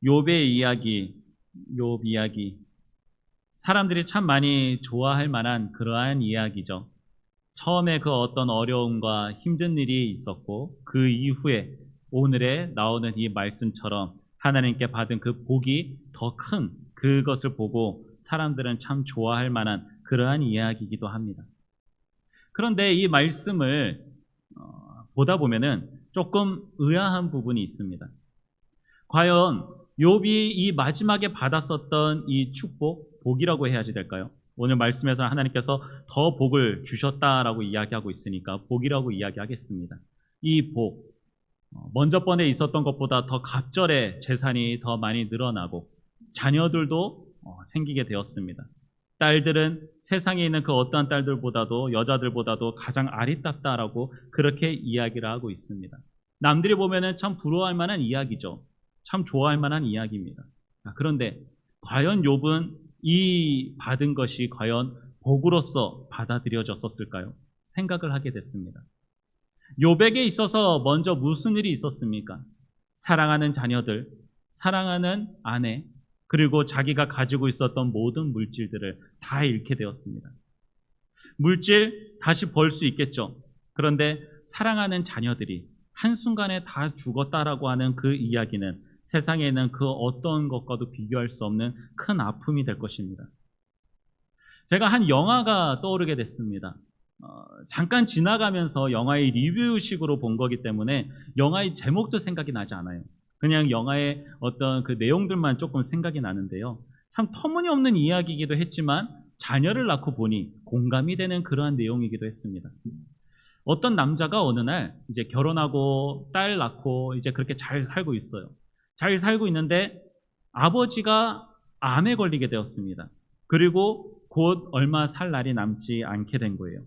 욥의 이야기, 욥 이야기. 사람들이 참 많이 좋아할 만한 그러한 이야기죠. 처음에 그 어떤 어려움과 힘든 일이 있었고 그 이후에 오늘에 나오는 이 말씀처럼 하나님께 받은 그 복이 더 큰 그것을 보고 사람들은 참 좋아할 만한 그러한 이야기이기도 합니다. 그런데 이 말씀을 보다 보면은 조금 의아한 부분이 있습니다. 과연 욥이 이 마지막에 받았었던 이 축복, 복이라고 해야지 될까요? 오늘 말씀에서 하나님께서 더 복을 주셨다라고 이야기하고 있으니까 복이라고 이야기하겠습니다. 이 복, 먼저 번에 있었던 것보다 더 갑절의 재산이 더 많이 늘어나고 자녀들도 생기게 되었습니다. 딸들은 세상에 있는 그 어떠한 딸들보다도 여자들보다도 가장 아리따다라고 그렇게 이야기를 하고 있습니다. 남들이 보면은 참 부러워할 만한 이야기죠. 참 좋아할 만한 이야기입니다. 그런데 과연 욥은 이 받은 것이 과연 복으로서 받아들여졌었을까요? 생각을 하게 됐습니다. 욥에게 있어서 먼저 무슨 일이 있었습니까? 사랑하는 자녀들, 사랑하는 아내, 그리고 자기가 가지고 있었던 모든 물질들을 다 잃게 되었습니다. 물질 다시 벌 수 있겠죠. 그런데 사랑하는 자녀들이 한순간에 다 죽었다라고 하는 그 이야기는 세상에 있는 그 어떤 것과도 비교할 수 없는 큰 아픔이 될 것입니다. 제가 한 영화가 떠오르게 됐습니다. 잠깐 지나가면서 영화의 리뷰식으로 본 거기 때문에 영화의 제목도 생각이 나지 않아요. 그냥 영화의 어떤 그 내용들만 조금 생각이 나는데요. 참 터무니없는 이야기이기도 했지만 자녀를 낳고 보니 공감이 되는 그러한 내용이기도 했습니다. 어떤 남자가 어느 날 이제 결혼하고 딸 낳고 이제 그렇게 잘 살고 있어요. 잘 살고 있는데 아버지가 암에 걸리게 되었습니다. 그리고 곧 얼마 살 날이 남지 않게 된 거예요.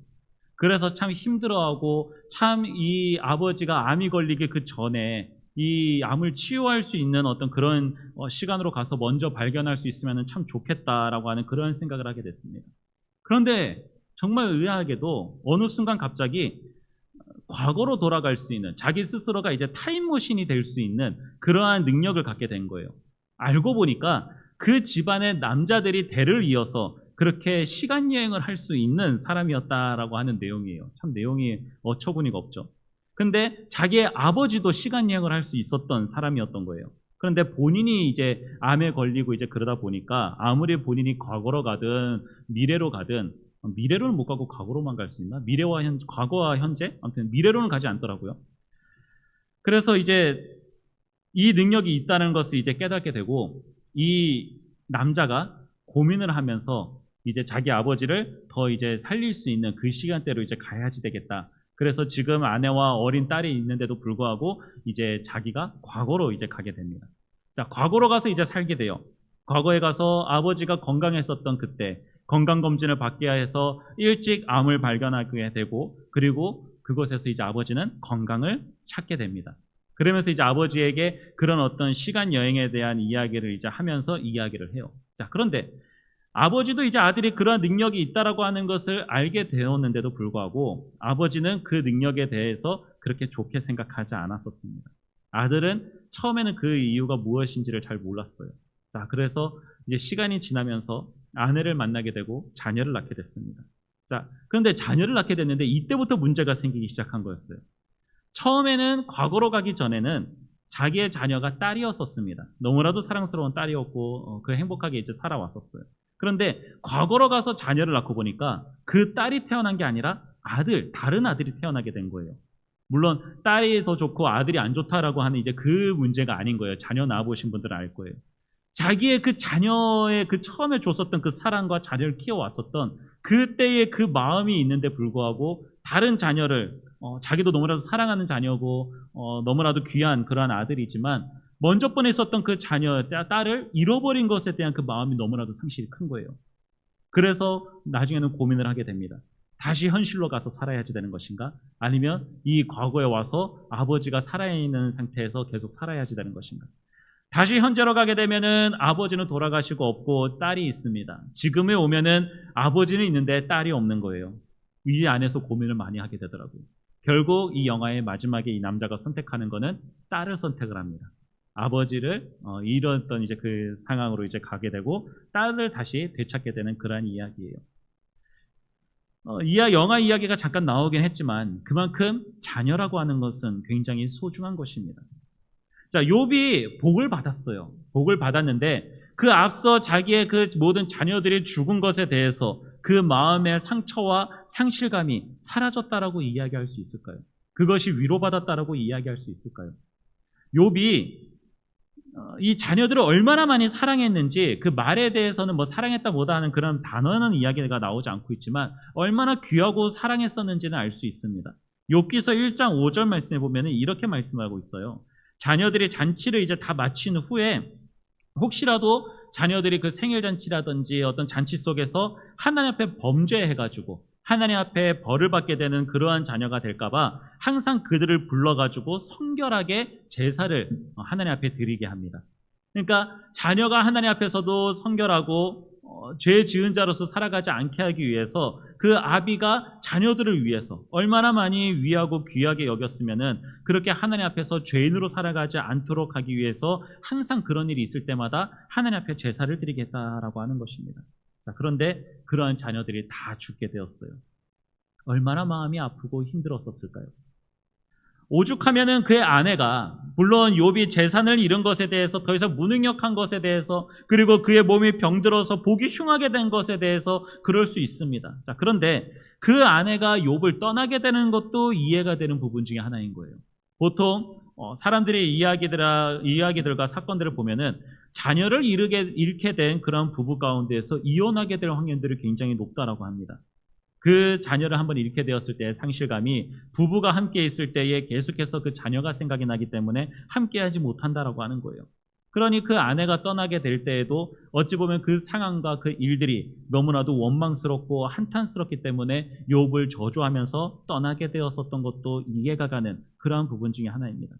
그래서 참 힘들어하고 참 이 아버지가 암이 걸리기 그 전에 이 암을 치유할 수 있는 어떤 그런 시간으로 가서 먼저 발견할 수 있으면 참 좋겠다라고 하는 그런 생각을 하게 됐습니다. 그런데 정말 의아하게도 어느 순간 갑자기 과거로 돌아갈 수 있는 자기 스스로가 이제 타임머신이 될 수 있는 그러한 능력을 갖게 된 거예요. 알고 보니까 그 집안의 남자들이 대를 이어서 그렇게 시간여행을 할 수 있는 사람이었다라고 하는 내용이에요. 참 내용이 어처구니가 없죠. 근데 자기의 아버지도 시간여행을 할 수 있었던 사람이었던 거예요. 그런데 본인이 이제 암에 걸리고 이제 그러다 보니까 아무리 본인이 과거로 가든 미래로 가든 미래로는 못 가고 과거로만 갈 수 있나? 과거와 현재? 아무튼 미래로는 가지 않더라고요. 그래서 이제 이 능력이 있다는 것을 이제 깨닫게 되고 이 남자가 고민을 하면서 이제 자기 아버지를 더 이제 살릴 수 있는 그 시간대로 이제 가야지 되겠다. 그래서 지금 아내와 어린 딸이 있는데도 불구하고 이제 자기가 과거로 이제 가게 됩니다. 자, 과거로 가서 이제 살게 돼요. 과거에 가서 아버지가 건강했었던 그때 건강검진을 받게 해서 일찍 암을 발견하게 되고 그리고 그곳에서 이제 아버지는 건강을 찾게 됩니다. 그러면서 이제 아버지에게 그런 어떤 시간 여행에 대한 이야기를 이제 하면서 이야기를 해요. 자, 그런데 아버지도 이제 아들이 그런 능력이 있다라고 하는 것을 알게 되었는데도 불구하고 아버지는 그 능력에 대해서 그렇게 좋게 생각하지 않았었습니다. 아들은 처음에는 그 이유가 무엇인지를 잘 몰랐어요. 자, 그래서 이제 시간이 지나면서 아내를 만나게 되고 자녀를 낳게 됐습니다. 자, 그런데 자녀를 낳게 됐는데 이때부터 문제가 생기기 시작한 거였어요. 처음에는 과거로 가기 전에는 자기의 자녀가 딸이었었습니다. 너무나도 사랑스러운 딸이었고 그 행복하게 이제 살아왔었어요. 그런데 과거로 가서 자녀를 낳고 보니까 그 딸이 태어난 게 아니라 다른 아들이 태어나게 된 거예요. 물론 딸이 더 좋고 아들이 안 좋다라고 하는 이제 그 문제가 아닌 거예요. 자녀 낳아보신 분들은 알 거예요. 자기의 그 자녀의 그 처음에 줬었던 그 사랑과 자녀를 키워왔었던 그때의 그 마음이 있는데 불구하고 다른 자녀를 자기도 너무나도 사랑하는 자녀고 너무나도 귀한 그러한 아들이지만 먼저 번에 있었던 그 자녀, 딸을 잃어버린 것에 대한 그 마음이 너무나도 상실이 큰 거예요. 그래서 나중에는 고민을 하게 됩니다. 다시 현실로 가서 살아야지 되는 것인가? 아니면 이 과거에 와서 아버지가 살아있는 상태에서 계속 살아야지 되는 것인가? 다시 현재로 가게 되면은 아버지는 돌아가시고 없고 딸이 있습니다. 지금에 오면은 아버지는 있는데 딸이 없는 거예요. 이 안에서 고민을 많이 하게 되더라고요. 결국 이 영화의 마지막에 이 남자가 선택하는 거는 딸을 선택을 합니다. 아버지를 잃었던 이제 그 상황으로 이제 가게 되고 딸을 다시 되찾게 되는 그러한 이야기예요. 영화 이야기가 잠깐 나오긴 했지만 그만큼 자녀라고 하는 것은 굉장히 소중한 것입니다. 자, 욥이 복을 받았어요. 복을 받았는데 그 앞서 자기의 그 모든 자녀들이 죽은 것에 대해서 그 마음의 상처와 상실감이 사라졌다라고 이야기할 수 있을까요? 그것이 위로받았다라고 이야기할 수 있을까요? 욥이 이 자녀들을 얼마나 많이 사랑했는지 그 말에 대해서는 뭐 사랑했다 뭐다 하는 그런 단어는 이야기가 나오지 않고 있지만 얼마나 귀하고 사랑했었는지는 알 수 있습니다. 욥기서 1장 5절 말씀에 보면 이렇게 말씀하고 있어요. 자녀들이 잔치를 이제 다 마친 후에 혹시라도 자녀들이 그 생일잔치라든지 어떤 잔치 속에서 하나님 앞에 범죄해가지고 하나님 앞에 벌을 받게 되는 그러한 자녀가 될까봐 항상 그들을 불러가지고 성결하게 제사를 하나님 앞에 드리게 합니다. 그러니까 자녀가 하나님 앞에서도 성결하고 죄 지은 자로서 살아가지 않게 하기 위해서 그 아비가 자녀들을 위해서 얼마나 많이 위하고 귀하게 여겼으면은 그렇게 하나님 앞에서 죄인으로 살아가지 않도록 하기 위해서 항상 그런 일이 있을 때마다 하나님 앞에 제사를 드리겠다라고 하는 것입니다. 자, 그런데 그러한 자녀들이 다 죽게 되었어요. 얼마나 마음이 아프고 힘들었었을까요? 오죽하면은 그의 아내가 물론 욥이 재산을 잃은 것에 대해서 더 이상 무능력한 것에 대해서 그리고 그의 몸이 병들어서 보기 흉하게 된 것에 대해서 그럴 수 있습니다. 자, 그런데 그 아내가 욥을 떠나게 되는 것도 이해가 되는 부분 중에 하나인 거예요. 보통 사람들의 이야기들과 사건들을 보면은 자녀를 잃게 된 그런 부부 가운데에서 이혼하게 될 확률들이 굉장히 높다라고 합니다. 그 자녀를 한번 잃게 되었을 때의 상실감이 부부가 함께 있을 때에 계속해서 그 자녀가 생각이 나기 때문에 함께하지 못한다라고 하는 거예요. 그러니 그 아내가 떠나게 될 때에도 어찌 보면 그 상황과 그 일들이 너무나도 원망스럽고 한탄스럽기 때문에 욥을 저주하면서 떠나게 되었었던 것도 이해가 가는 그러한 부분 중에 하나입니다.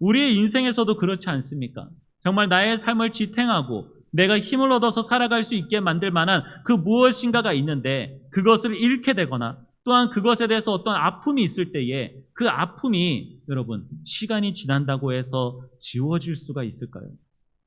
우리의 인생에서도 그렇지 않습니까? 정말 나의 삶을 지탱하고 내가 힘을 얻어서 살아갈 수 있게 만들 만한 그 무엇인가가 있는데 그것을 잃게 되거나 또한 그것에 대해서 어떤 아픔이 있을 때에 그 아픔이 여러분 시간이 지난다고 해서 지워질 수가 있을까요?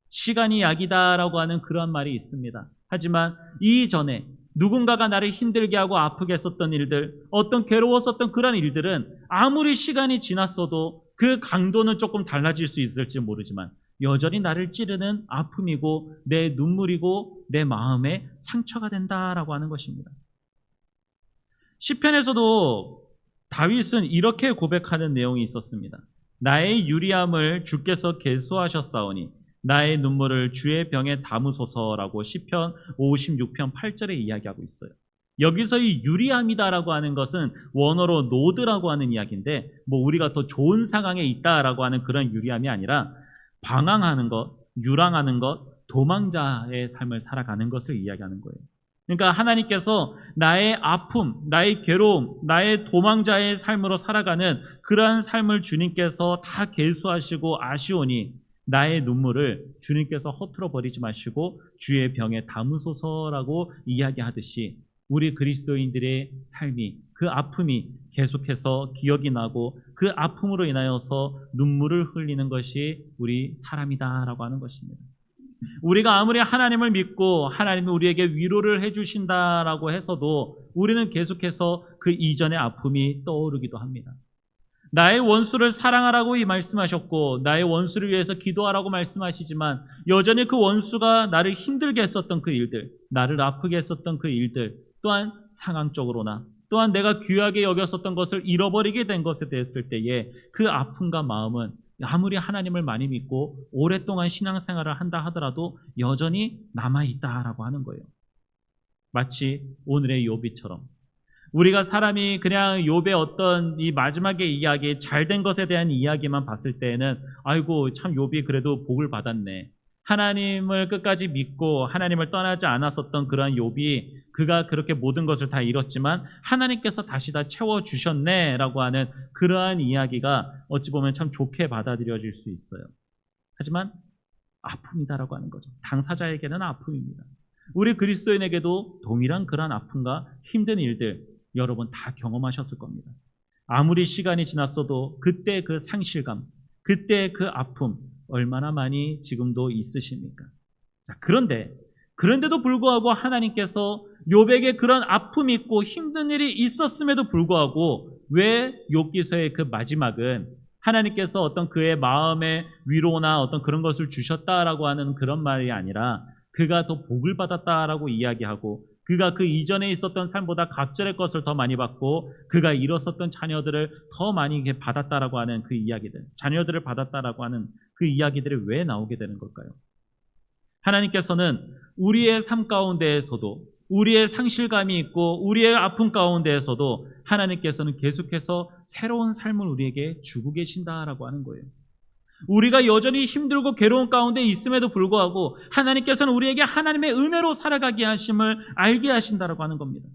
시간이 약이다라고 하는 그런 말이 있습니다. 하지만 이전에 누군가가 나를 힘들게 하고 아프게 했었던 일들, 어떤 괴로웠었던 그런 일들은 아무리 시간이 지났어도 그 강도는 조금 달라질 수 있을지 모르지만 여전히 나를 찌르는 아픔이고 내 눈물이고 내 마음의 상처가 된다라고 하는 것입니다. 시편에서도 다윗은 이렇게 고백하는 내용이 있었습니다. 나의 유리함을 주께서 계수하셨사오니 나의 눈물을 주의 병에 담으소서라고 시편 56편 8절에 이야기하고 있어요. 여기서 이 유리함이다라고 하는 것은 원어로 노드라고 하는 이야기인데 우리가 더 좋은 상황에 있다라고 하는 그런 유리함이 아니라 방황하는 것, 유랑하는 것, 도망자의 삶을 살아가는 것을 이야기하는 거예요. 그러니까 하나님께서 나의 아픔, 나의 괴로움, 나의 도망자의 삶으로 살아가는 그러한 삶을 주님께서 다 계수하시고 아시오니 나의 눈물을 주님께서 허투루 버리지 마시고 주의 병에 담으소서라고 이야기하듯이 우리 그리스도인들의 삶이 그 아픔이 계속해서 기억이 나고 그 아픔으로 인하여서 눈물을 흘리는 것이 우리 사람이다라고 하는 것입니다. 우리가 아무리 하나님을 믿고 하나님이 우리에게 위로를 해주신다라고 해서도 우리는 계속해서 그 이전의 아픔이 떠오르기도 합니다. 나의 원수를 사랑하라고 말씀하셨고 나의 원수를 위해서 기도하라고 말씀하시지만 여전히 그 원수가 나를 힘들게 했었던 그 일들, 나를 아프게 했었던 그 일들 또한 상황적으로나 또한 내가 귀하게 여겼었던 것을 잃어버리게 된 것에 대했을 때에 그 아픔과 마음은 아무리 하나님을 많이 믿고 오랫동안 신앙생활을 한다 하더라도 여전히 남아있다라고 하는 거예요. 마치 오늘의 욥이처럼 우리가 사람이 그냥 욥의 어떤 이 마지막의 이야기, 잘된 것에 대한 이야기만 봤을 때에는 아이고 참 욥이 그래도 복을 받았네. 하나님을 끝까지 믿고 하나님을 떠나지 않았었던 그런 욥이 그가 그렇게 모든 것을 다 잃었지만 하나님께서 다시 다 채워주셨네 라고 하는 그러한 이야기가 어찌 보면 참 좋게 받아들여질 수 있어요. 하지만 아픔이다라고 하는 거죠. 당사자에게는 아픔입니다. 우리 그리스도인에게도 동일한 그러한 아픔과 힘든 일들 여러분 다 경험하셨을 겁니다. 아무리 시간이 지났어도 그때 그 상실감, 그때 그 아픔 얼마나 많이 지금도 있으십니까? 자, 그런데도 불구하고 하나님께서 욥에게 그런 아픔이 있고 힘든 일이 있었음에도 불구하고 왜 욥기서의 그 마지막은 하나님께서 어떤 그의 마음의 위로나 어떤 그런 것을 주셨다라고 하는 그런 말이 아니라 그가 더 복을 받았다라고 이야기하고 그가 그 이전에 있었던 삶보다 갑절의 것을 더 많이 받고 그가 잃었었던 자녀들을 더 많이 받았다라고 하는 그 이야기들, 자녀들을 받았다라고 하는 그 이야기들이 왜 나오게 되는 걸까요? 하나님께서는 우리의 삶 가운데에서도 우리의 상실감이 있고 우리의 아픔 가운데에서도 하나님께서는 계속해서 새로운 삶을 우리에게 주고 계신다라고 하는 거예요. 우리가 여전히 힘들고 괴로운 가운데 있음에도 불구하고 하나님께서는 우리에게 하나님의 은혜로 살아가게 하심을 알게 하신다라고 하는 겁니다.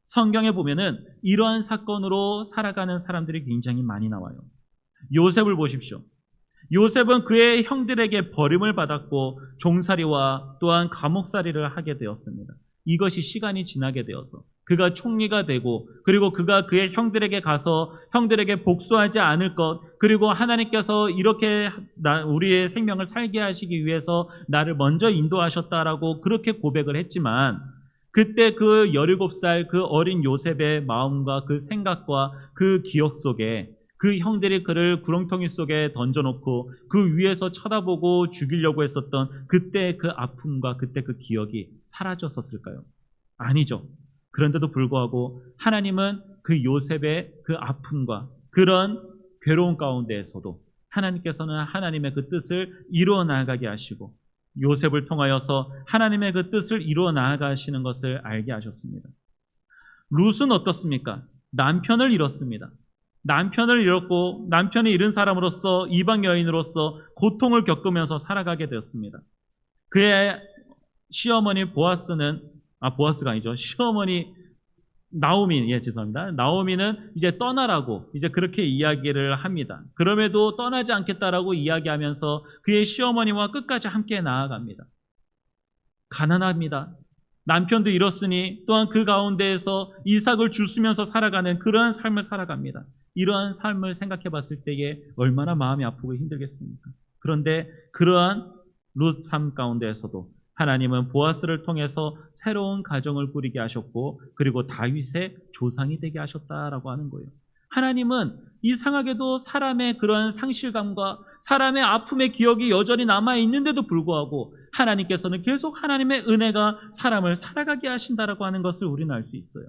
성경에 보면은 이러한 사건으로 살아가는 사람들이 굉장히 많이 나와요. 요셉을 보십시오. 요셉은 그의 형들에게 버림을 받았고 종살이와 또한 감옥살이를 하게 되었습니다. 이것이 시간이 지나게 되어서 그가 총리가 되고 그리고 그가 그의 형들에게 가서 형들에게 복수하지 않을 것 그리고 하나님께서 이렇게 우리의 생명을 살게 하시기 위해서 나를 먼저 인도하셨다라고 그렇게 고백을 했지만 그때 그 17살 그 어린 요셉의 마음과 그 생각과 그 기억 속에 그 형들이 그를 구렁텅이 속에 던져놓고 그 위에서 쳐다보고 죽이려고 했었던 그때 그 아픔과 그때 그 기억이 사라졌었을까요? 아니죠. 그런데도 불구하고 하나님은 그 요셉의 그 아픔과 그런 괴로운 가운데에서도 하나님께서는 하나님의 그 뜻을 이루어 나아가게 하시고 요셉을 통하여서 하나님의 그 뜻을 이루어 나아가시는 것을 알게 하셨습니다. 룻은 어떻습니까? 남편을 잃었습니다. 남편을 잃었고 남편이 잃은 사람으로서 이방 여인으로서 고통을 겪으면서 살아가게 되었습니다. 그의 시어머니 보아스가 아니죠. 시어머니 나오미는 이제 떠나라고 이제 그렇게 이야기를 합니다. 그럼에도 떠나지 않겠다라고 이야기하면서 그의 시어머니와 끝까지 함께 나아갑니다. 가난합니다. 남편도 잃었으니 또한 그 가운데에서 이삭을 주스면서 살아가는 그러한 삶을 살아갑니다. 이러한 삶을 생각해 봤을 때에 얼마나 마음이 아프고 힘들겠습니까? 그런데 그러한 룻 삶 가운데에서도 하나님은 보아스를 통해서 새로운 가정을 꾸리게 하셨고 그리고 다윗의 조상이 되게 하셨다라고 하는 거예요. 하나님은 이상하게도 사람의 그러한 상실감과 사람의 아픔의 기억이 여전히 남아있는데도 불구하고 하나님께서는 계속 하나님의 은혜가 사람을 살아가게 하신다라고 하는 것을 우리는 알 수 있어요.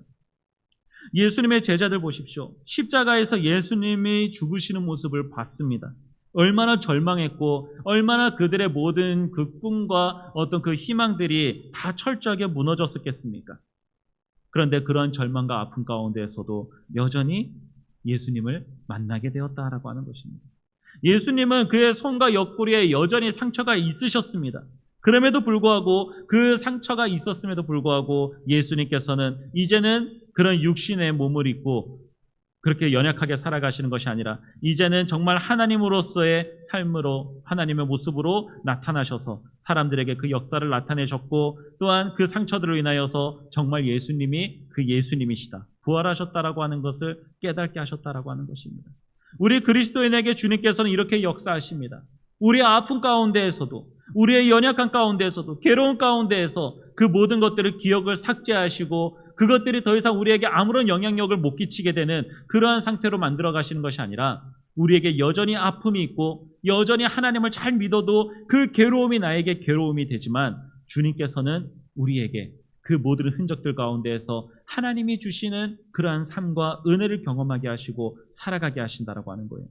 예수님의 제자들 보십시오. 십자가에서 예수님이 죽으시는 모습을 봤습니다. 얼마나 절망했고 얼마나 그들의 모든 그 꿈과 어떤 그 희망들이 다 철저하게 무너졌었겠습니까? 그런데 그런 절망과 아픔 가운데에서도 여전히 예수님을 만나게 되었다라고 하는 것입니다. 예수님은 그의 손과 옆구리에 여전히 상처가 있으셨습니다. 그럼에도 불구하고 그 상처가 있었음에도 불구하고 예수님께서는 이제는 그런 육신의 몸을 입고 그렇게 연약하게 살아가시는 것이 아니라 이제는 정말 하나님으로서의 삶으로 하나님의 모습으로 나타나셔서 사람들에게 그 역사를 나타내셨고 또한 그 상처들로 인하여서 정말 예수님이 그 예수님이시다. 부활하셨다라고 하는 것을 깨닫게 하셨다라고 하는 것입니다. 우리 그리스도인에게 주님께서는 이렇게 역사하십니다. 우리의 아픔 가운데에서도 우리의 연약한 가운데에서도 괴로운 가운데에서 그 모든 것들을 기억을 삭제하시고 그것들이 더 이상 우리에게 아무런 영향력을 못 끼치게 되는 그러한 상태로 만들어 가시는 것이 아니라 우리에게 여전히 아픔이 있고 여전히 하나님을 잘 믿어도 그 괴로움이 나에게 괴로움이 되지만 주님께서는 우리에게 그 모든 흔적들 가운데에서 하나님이 주시는 그러한 삶과 은혜를 경험하게 하시고 살아가게 하신다라고 하는 거예요.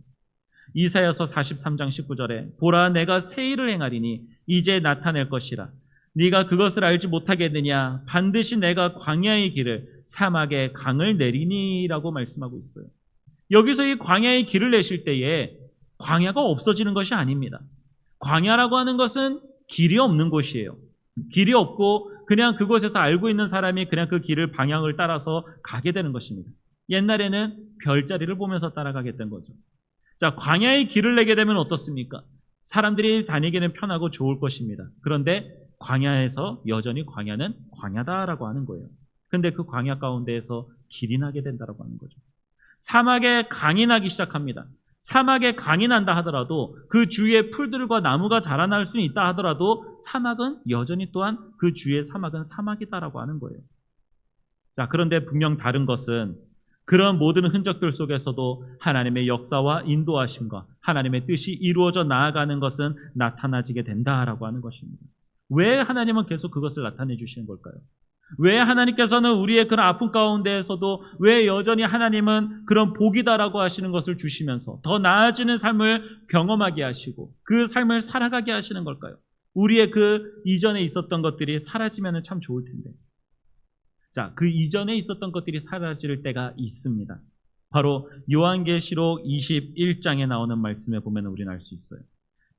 이사야서 43장 19절에 보라 내가 새 일을 행하리니 이제 나타낼 것이라 네가 그것을 알지 못하겠느냐 반드시 내가 광야의 길을 사막에 강을 내리니 라고 말씀하고 있어요. 여기서 이 광야의 길을 내실 때에 광야가 없어지는 것이 아닙니다. 광야라고 하는 것은 길이 없는 곳이에요. 길이 없고 그냥 그곳에서 알고 있는 사람이 그냥 그 길을 방향을 따라서 가게 되는 것입니다. 옛날에는 별자리를 보면서 따라가게 된 거죠. 자, 광야의 길을 내게 되면 어떻습니까? 사람들이 다니기는 편하고 좋을 것입니다. 그런데 광야에서 여전히 광야는 광야다라고 하는 거예요. 그런데 그 광야 가운데에서 길이 나게 된다라고 하는 거죠. 사막에 강이 나기 시작합니다. 사막에 강이 난다 하더라도 그 주위에 풀들과 나무가 자라날 수 있다 하더라도 사막은 여전히 또한 그 주위의 사막은 사막이다라고 하는 거예요. 자, 그런데 분명 다른 것은 그런 모든 흔적들 속에서도 하나님의 역사와 인도하심과 하나님의 뜻이 이루어져 나아가는 것은 나타나지게 된다라고 하는 것입니다. 왜 하나님은 계속 그것을 나타내 주시는 걸까요? 왜 하나님께서는 우리의 그런 아픔 가운데에서도 왜 여전히 하나님은 그런 복이다라고 하시는 것을 주시면서 더 나아지는 삶을 경험하게 하시고 그 삶을 살아가게 하시는 걸까요? 우리의 그 이전에 있었던 것들이 사라지면 참 좋을 텐데. 자, 그 이전에 있었던 것들이 사라질 때가 있습니다. 바로 요한계시록 21장에 나오는 말씀에 보면 우리는 알 수 있어요.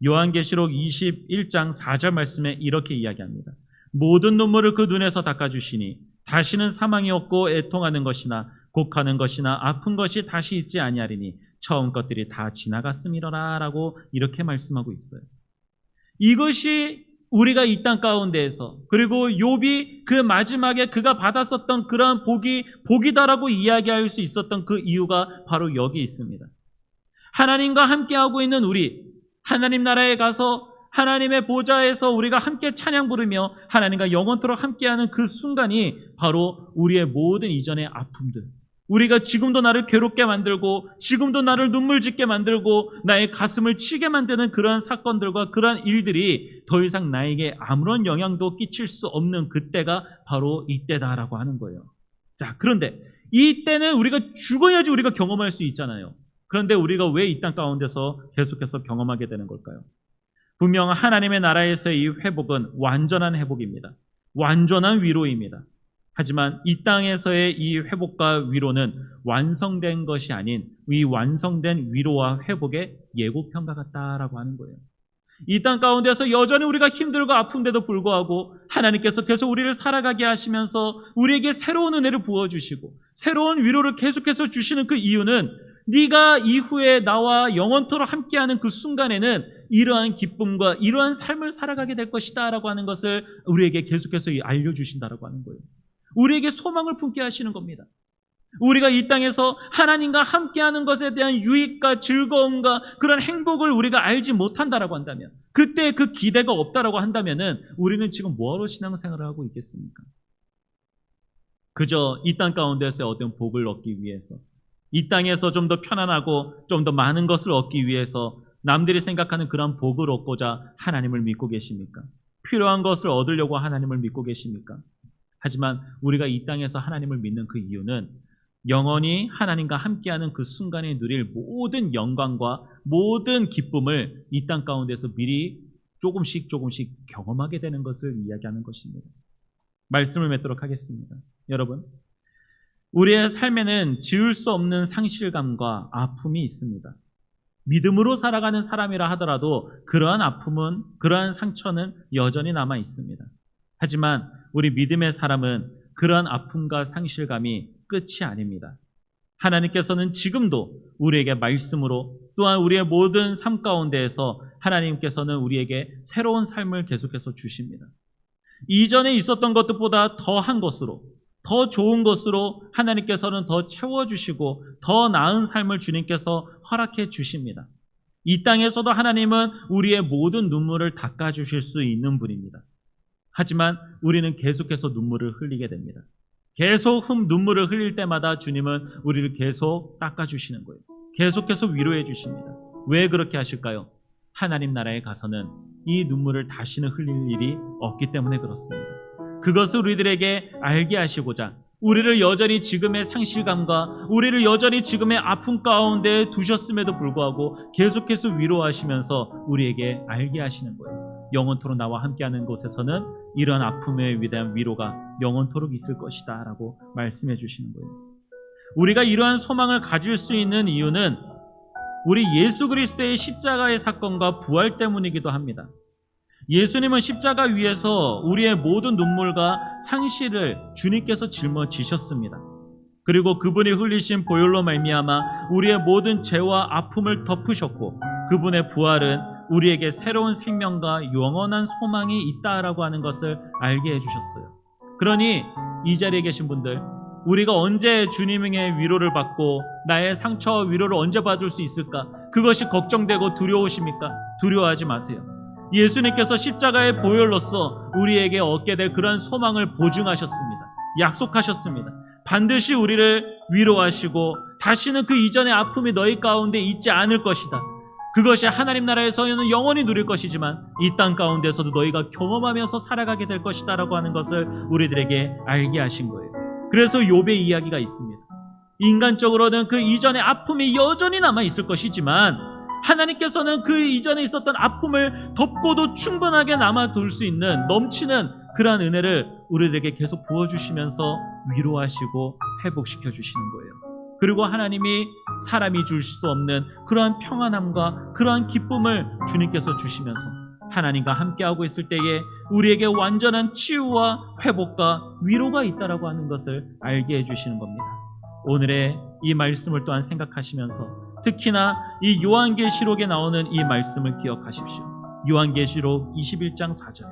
요한계시록 21장 4절 말씀에 이렇게 이야기합니다. 모든 눈물을 그 눈에서 닦아주시니 다시는 사망이 없고 애통하는 것이나 곡하는 것이나 아픈 것이 다시 있지 아니하리니 처음 것들이 다 지나갔음이로라 라고 이렇게 말씀하고 있어요. 이것이 우리가 이 땅 가운데에서 그리고 욥이 그 마지막에 그가 받았었던 그러한 복이다라고 이야기할 수 있었던 그 이유가 바로 여기 있습니다. 하나님과 함께하고 있는 우리, 하나님 나라에 가서 하나님의 보좌에서 우리가 함께 찬양 부르며 하나님과 영원토록 함께하는 그 순간이 바로 우리의 모든 이전의 아픔들, 우리가 지금도 나를 괴롭게 만들고 지금도 나를 눈물 짓게 만들고 나의 가슴을 치게 만드는 그러한 사건들과 그러한 일들이 더 이상 나에게 아무런 영향도 끼칠 수 없는 그때가 바로 이때다라고 하는 거예요. 자, 그런데 이때는 우리가 죽어야지 우리가 경험할 수 있잖아요. 그런데 우리가 왜 이 땅 가운데서 계속해서 경험하게 되는 걸까요? 분명 하나님의 나라에서의 이 회복은 완전한 회복입니다. 완전한 위로입니다. 하지만 이 땅에서의 이 회복과 위로는 완성된 것이 아닌 이 완성된 위로와 회복의 예고편과 같다라고 하는 거예요. 이 땅 가운데서 여전히 우리가 힘들고 아픈데도 불구하고 하나님께서 계속 우리를 살아가게 하시면서 우리에게 새로운 은혜를 부어주시고 새로운 위로를 계속해서 주시는 그 이유는 네가 이후에 나와 영원토록 함께하는 그 순간에는 이러한 기쁨과 이러한 삶을 살아가게 될 것이다 라고 하는 것을 우리에게 계속해서 알려주신다라고 하는 거예요. 우리에게 소망을 품게 하시는 겁니다. 우리가 이 땅에서 하나님과 함께하는 것에 대한 유익과 즐거움과 그런 행복을 우리가 알지 못한다라고 한다면, 그때 그 기대가 없다라고 한다면은 우리는 지금 뭐하러 신앙생활을 하고 있겠습니까? 그저 이 땅 가운데서의 어떤 복을 얻기 위해서, 이 땅에서 좀 더 편안하고 좀 더 많은 것을 얻기 위해서 남들이 생각하는 그런 복을 얻고자 하나님을 믿고 계십니까? 필요한 것을 얻으려고 하나님을 믿고 계십니까? 하지만 우리가 이 땅에서 하나님을 믿는 그 이유는 영원히 하나님과 함께하는 그 순간에 누릴 모든 영광과 모든 기쁨을 이 땅 가운데서 미리 조금씩 경험하게 되는 것을 이야기하는 것입니다. 말씀을 맺도록 하겠습니다. 여러분, 우리의 삶에는 지울 수 없는 상실감과 아픔이 있습니다. 믿음으로 살아가는 사람이라 하더라도 그러한 아픔은, 그러한 상처는 여전히 남아 있습니다. 하지만 우리 믿음의 사람은 그러한 아픔과 상실감이 끝이 아닙니다. 하나님께서는 지금도 우리에게 말씀으로 또한 우리의 모든 삶 가운데에서 하나님께서는 우리에게 새로운 삶을 계속해서 주십니다. 이전에 있었던 것들보다 더한 것으로, 더 좋은 것으로 하나님께서는 더 채워주시고 더 나은 삶을 주님께서 허락해 주십니다. 이 땅에서도 하나님은 우리의 모든 눈물을 닦아주실 수 있는 분입니다. 하지만 우리는 계속해서 눈물을 흘리게 됩니다. 계속 눈물을 흘릴 때마다 주님은 우리를 계속 닦아주시는 거예요. 계속해서 위로해 주십니다. 왜 그렇게 하실까요? 하나님 나라에 가서는 이 눈물을 다시는 흘릴 일이 없기 때문에 그렇습니다. 그것을 우리들에게 알게 하시고자 우리를 여전히 지금의 상실감과 우리를 여전히 지금의 아픔 가운데 두셨음에도 불구하고 계속해서 위로하시면서 우리에게 알게 하시는 거예요. 영원토록 나와 함께하는 곳에서는 이러한 아픔에 대한 위로가 영원토록 있을 것이다 라고 말씀해 주시는 거예요. 우리가 이러한 소망을 가질 수 있는 이유는 우리 예수 그리스도의 십자가의 사건과 부활 때문이기도 합니다. 예수님은 십자가 위에서 우리의 모든 눈물과 상실을 주님께서 짊어지셨습니다. 그리고 그분이 흘리신 보혈로 말미암아 우리의 모든 죄와 아픔을 덮으셨고 그분의 부활은 우리에게 새로운 생명과 영원한 소망이 있다라고 하는 것을 알게 해주셨어요. 그러니 이 자리에 계신 분들, 우리가 언제 주님의 위로를 받고 나의 상처와 위로를 언제 받을 수 있을까? 그것이 걱정되고 두려우십니까? 두려워하지 마세요. 예수님께서 십자가의 보혈로서 우리에게 얻게 될 그러한 소망을 보증하셨습니다. 약속하셨습니다. 반드시 우리를 위로하시고 다시는 그 이전의 아픔이 너희 가운데 있지 않을 것이다. 그것이 하나님 나라에서는 영원히 누릴 것이지만 이 땅 가운데서도 너희가 경험하면서 살아가게 될 것이다 라고 하는 것을 우리들에게 알게 하신 거예요. 그래서 욥의 이야기가 있습니다. 인간적으로는 그 이전의 아픔이 여전히 남아 있을 것이지만 하나님께서는 그 이전에 있었던 아픔을 덮고도 충분하게 남아둘 수 있는 넘치는 그러한 은혜를 우리들에게 계속 부어주시면서 위로하시고 회복시켜 주시는 거예요. 그리고 하나님이 사람이 줄 수 없는 그러한 평안함과 그러한 기쁨을 주님께서 주시면서 하나님과 함께하고 있을 때에 우리에게 완전한 치유와 회복과 위로가 있다라고 하는 것을 알게 해주시는 겁니다. 오늘의 이 말씀을 또한 생각하시면서 특히나 이 요한계시록에 나오는 이 말씀을 기억하십시오. 요한계시록 21장 4절에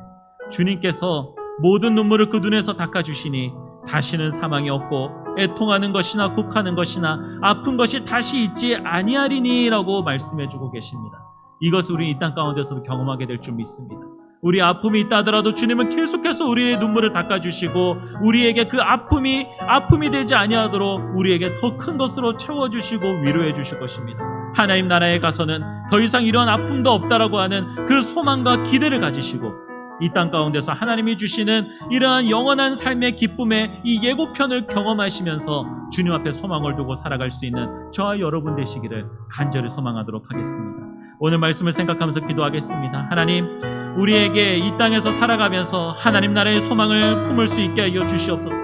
주님께서 모든 눈물을 그 눈에서 닦아주시니 다시는 사망이 없고 애통하는 것이나 곡하는 것이나 아픈 것이 다시 있지 아니하리니 라고 말씀해주고 계십니다. 이것을 우리 이 땅 가운데서도 경험하게 될 줄 믿습니다. 우리 아픔이 있다 하더라도 주님은 계속해서 우리의 눈물을 닦아주시고 우리에게 그 아픔이 되지 아니하도록 우리에게 더 큰 것으로 채워주시고 위로해 주실 것입니다. 하나님 나라에 가서는 더 이상 이런 아픔도 없다라고 하는 그 소망과 기대를 가지시고 이 땅 가운데서 하나님이 주시는 이러한 영원한 삶의 기쁨의 이 예고편을 경험하시면서 주님 앞에 소망을 두고 살아갈 수 있는 저와 여러분 되시기를 간절히 소망하도록 하겠습니다. 오늘 말씀을 생각하면서 기도하겠습니다. 하나님, 우리에게 이 땅에서 살아가면서 하나님 나라의 소망을 품을 수 있게 하여 주시옵소서.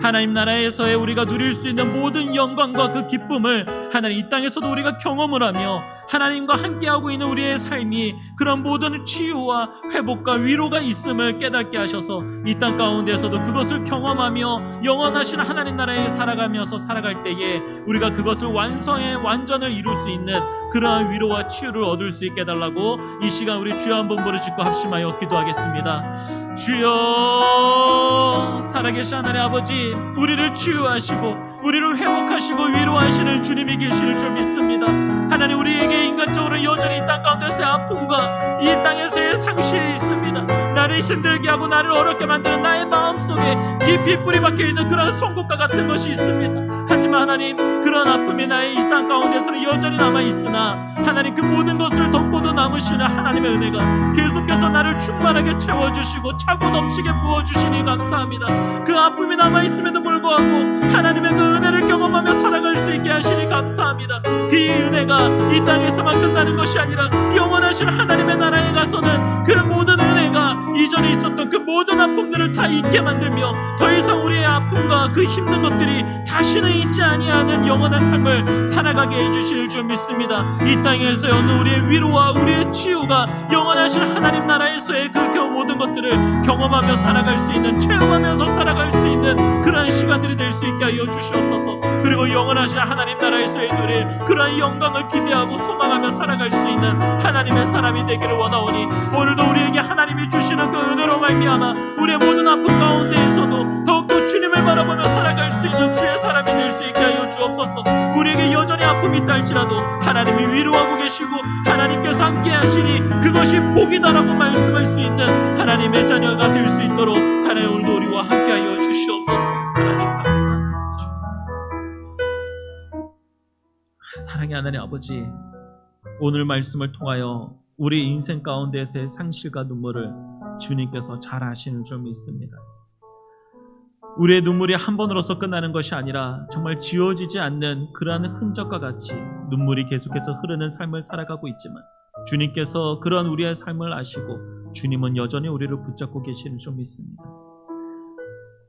하나님 나라에서의 우리가 누릴 수 있는 모든 영광과 그 기쁨을 하나님 이 땅에서도 우리가 경험을 하며 하나님과 함께하고 있는 우리의 삶이 그런 모든 치유와 회복과 위로가 있음을 깨닫게 하셔서 이 땅 가운데서도 그것을 경험하며 영원하신 하나님 나라에 살아가면서 살아갈 때에 우리가 그것을 완전을 이룰 수 있는 그러한 위로와 치유를 얻을 수 있게 해달라고 이 시간 우리 주여 한번 부르짖고 합심하여 기도하겠습니다. 주여, 살아계신 하나님 아버지, 우리를 치유하시고 우리를 회복하시고 위로하시는 주님이 계실 줄 믿습니다. 하나님, 우리에게 인간적으로 여전히 이 땅 가운데서의 아픔과 이 땅에서의 상실이 있습니다. 나를 힘들게 하고 나를 어렵게 만드는 나의 마음속에 깊이 뿌리 박혀 있는 그런 송곳과 같은 것이 있습니다. 하지만 하나님, 그런 아픔이 나의 이 땅 가운데서는 여전히 남아있으나 하나님, 그 모든 것을 덮고도 남으시는 하나님의 은혜가 계속해서 나를 충만하게 채워주시고 차고 넘치게 부어주시니 감사합니다. 그 아픔이 남아있음에도 불구하고 하나님의 그 은혜를 경험하며 살아갈 수 있게 하시니 감사합니다. 그 은혜가 이 땅에서만 끝나는 것이 아니라 영원하신 하나님의 나라에 가서는 그 모든 은혜가 이전에 있었던 그 모든 아픔들을 다 잊게 만들며 더 이상 우리의 아픔과 그 힘든 것들이 다시는 있지 아니하는 영원한 삶을 살아가게 해주실 줄 믿습니다. 이 땅에서의 우리의 위로와 우리의 치유가 영원하신 하나님 나라에서의 그 모든 것들을 경험하며 살아갈 수 있는, 체험하면서 살아갈 수 있는 그러한 시간들이 될 수 있게 하여 주시옵소서. 그리고 영원하신 하나님 나라에서의 누릴 그러한 영광을 기대하고 소망하며 살아갈 수 있는 하나님의 사람이 되기를 원하오니 오늘도 우리에게 하나님이 주시는 그 은혜로 말미암아 우리의 모든 아픔 가운데에서도 더욱더 주님을 바라보며 살아갈 수 있는 주의 사람이 될 수 있게 하여 주옵소서. 우리에게 여전히 아픔이 있다 할지라도 하나님이 위로하고 계시고 하나님께서 함께 하시니 그것이 복이다라고 말씀할 수 있는 하나님의 자녀가 될 수 있도록 하나님, 오늘도 우리와 함께 하여 주시옵소서. 하나님 감사합니다. 사랑의 하나님 아버지, 오늘 말씀을 통하여 우리 인생 가운데서의 상실과 눈물을 주님께서 잘 아시는 줄 믿습니다. 우리의 눈물이 한 번으로서 끝나는 것이 아니라 정말 지워지지 않는 그러한 흔적과 같이 눈물이 계속해서 흐르는 삶을 살아가고 있지만 주님께서 그런 우리의 삶을 아시고 주님은 여전히 우리를 붙잡고 계시는 줄 믿습니다.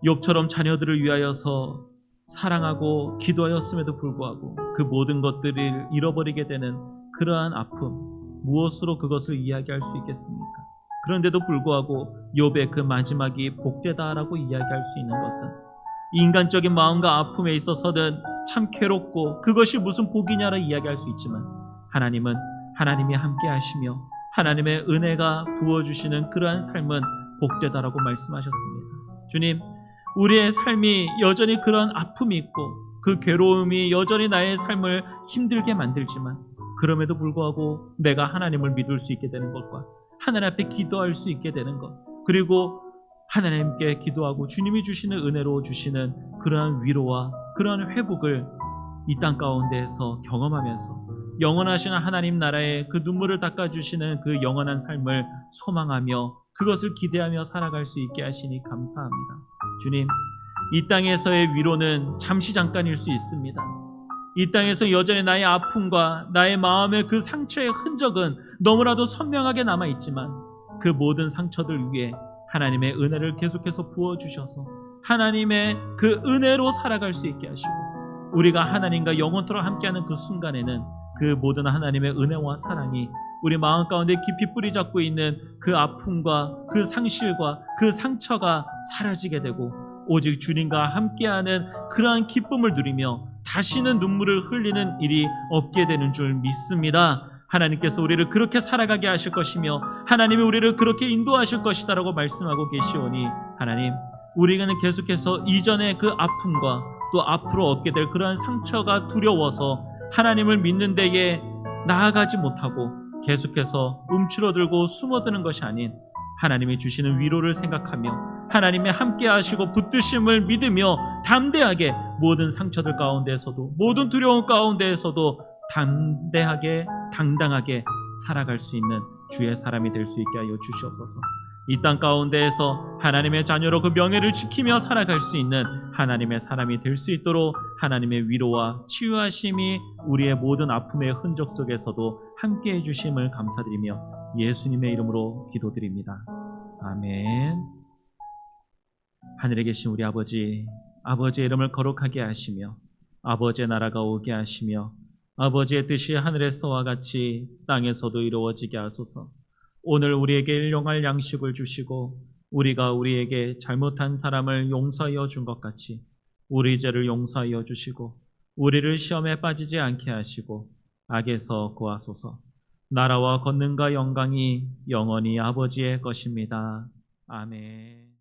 욥처럼 자녀들을 위하여서 사랑하고 기도하였음에도 불구하고 그 모든 것들을 잃어버리게 되는 그러한 아픔, 무엇으로 그것을 이야기할 수 있겠습니까? 그런데도 불구하고 욥의 그 마지막이 복되다라고 이야기할 수 있는 것은 인간적인 마음과 아픔에 있어서는 참 괴롭고 그것이 무슨 복이냐라 이야기할 수 있지만 하나님은 하나님이 함께 하시며 하나님의 은혜가 부어주시는 그러한 삶은 복되다라고 말씀하셨습니다. 주님, 우리의 삶이 여전히 그런 아픔이 있고 그 괴로움이 여전히 나의 삶을 힘들게 만들지만, 그럼에도 불구하고 내가 하나님을 믿을 수 있게 되는 것과 하나님 앞에 기도할 수 있게 되는 것, 그리고 하나님께 기도하고 주님이 주시는 은혜로 주시는 그러한 위로와 그러한 회복을 이 땅 가운데에서 경험하면서 영원하신 하나님 나라의 그 눈물을 닦아주시는 그 영원한 삶을 소망하며 그것을 기대하며 살아갈 수 있게 하시니 감사합니다. 주님, 이 땅에서의 위로는 잠시 잠깐일 수 있습니다. 이 땅에서 여전히 나의 아픔과 나의 마음의 그 상처의 흔적은 너무나도 선명하게 남아있지만, 그 모든 상처들 위에 하나님의 은혜를 계속해서 부어주셔서 하나님의 그 은혜로 살아갈 수 있게 하시고, 우리가 하나님과 영원토록 함께하는 그 순간에는 그 모든 하나님의 은혜와 사랑이 우리 마음 가운데 깊이 뿌리 잡고 있는 그 아픔과 그 상실과 그 상처가 사라지게 되고, 오직 주님과 함께하는 그러한 기쁨을 누리며 다시는 눈물을 흘리는 일이 없게 되는 줄 믿습니다. 하나님께서 우리를 그렇게 살아가게 하실 것이며 하나님이 우리를 그렇게 인도하실 것이다라고 말씀하고 계시오니, 하나님, 우리는 계속해서 이전의 그 아픔과 또 앞으로 얻게 될 그러한 상처가 두려워서 하나님을 믿는 데에 나아가지 못하고 계속해서 움츠러들고 숨어드는 것이 아닌, 하나님이 주시는 위로를 생각하며 하나님의 함께 하시고 붙드심을 믿으며 담대하게 모든 상처들 가운데에서도, 모든 두려움 가운데에서도 담대하게 당당하게 살아갈 수 있는 주의 사람이 될 수 있게 하여 주시옵소서. 이 땅 가운데에서 하나님의 자녀로 그 명예를 지키며 살아갈 수 있는 하나님의 사람이 될 수 있도록 하나님의 위로와 치유하심이 우리의 모든 아픔의 흔적 속에서도 함께해 주심을 감사드리며 예수님의 이름으로 기도드립니다. 아멘. 하늘에 계신 우리 아버지, 아버지의 이름을 거룩하게 하시며 아버지의 나라가 오게 하시며 아버지의 뜻이 하늘에서와 같이 땅에서도 이루어지게 하소서. 오늘 우리에게 일용할 양식을 주시고 우리가 우리에게 잘못한 사람을 용서하여 준 것 같이 우리 죄를 용서하여 주시고 우리를 시험에 빠지지 않게 하시고 악에서 구하소서. 나라와 권능과 영광이 영원히 아버지의 것입니다. 아멘.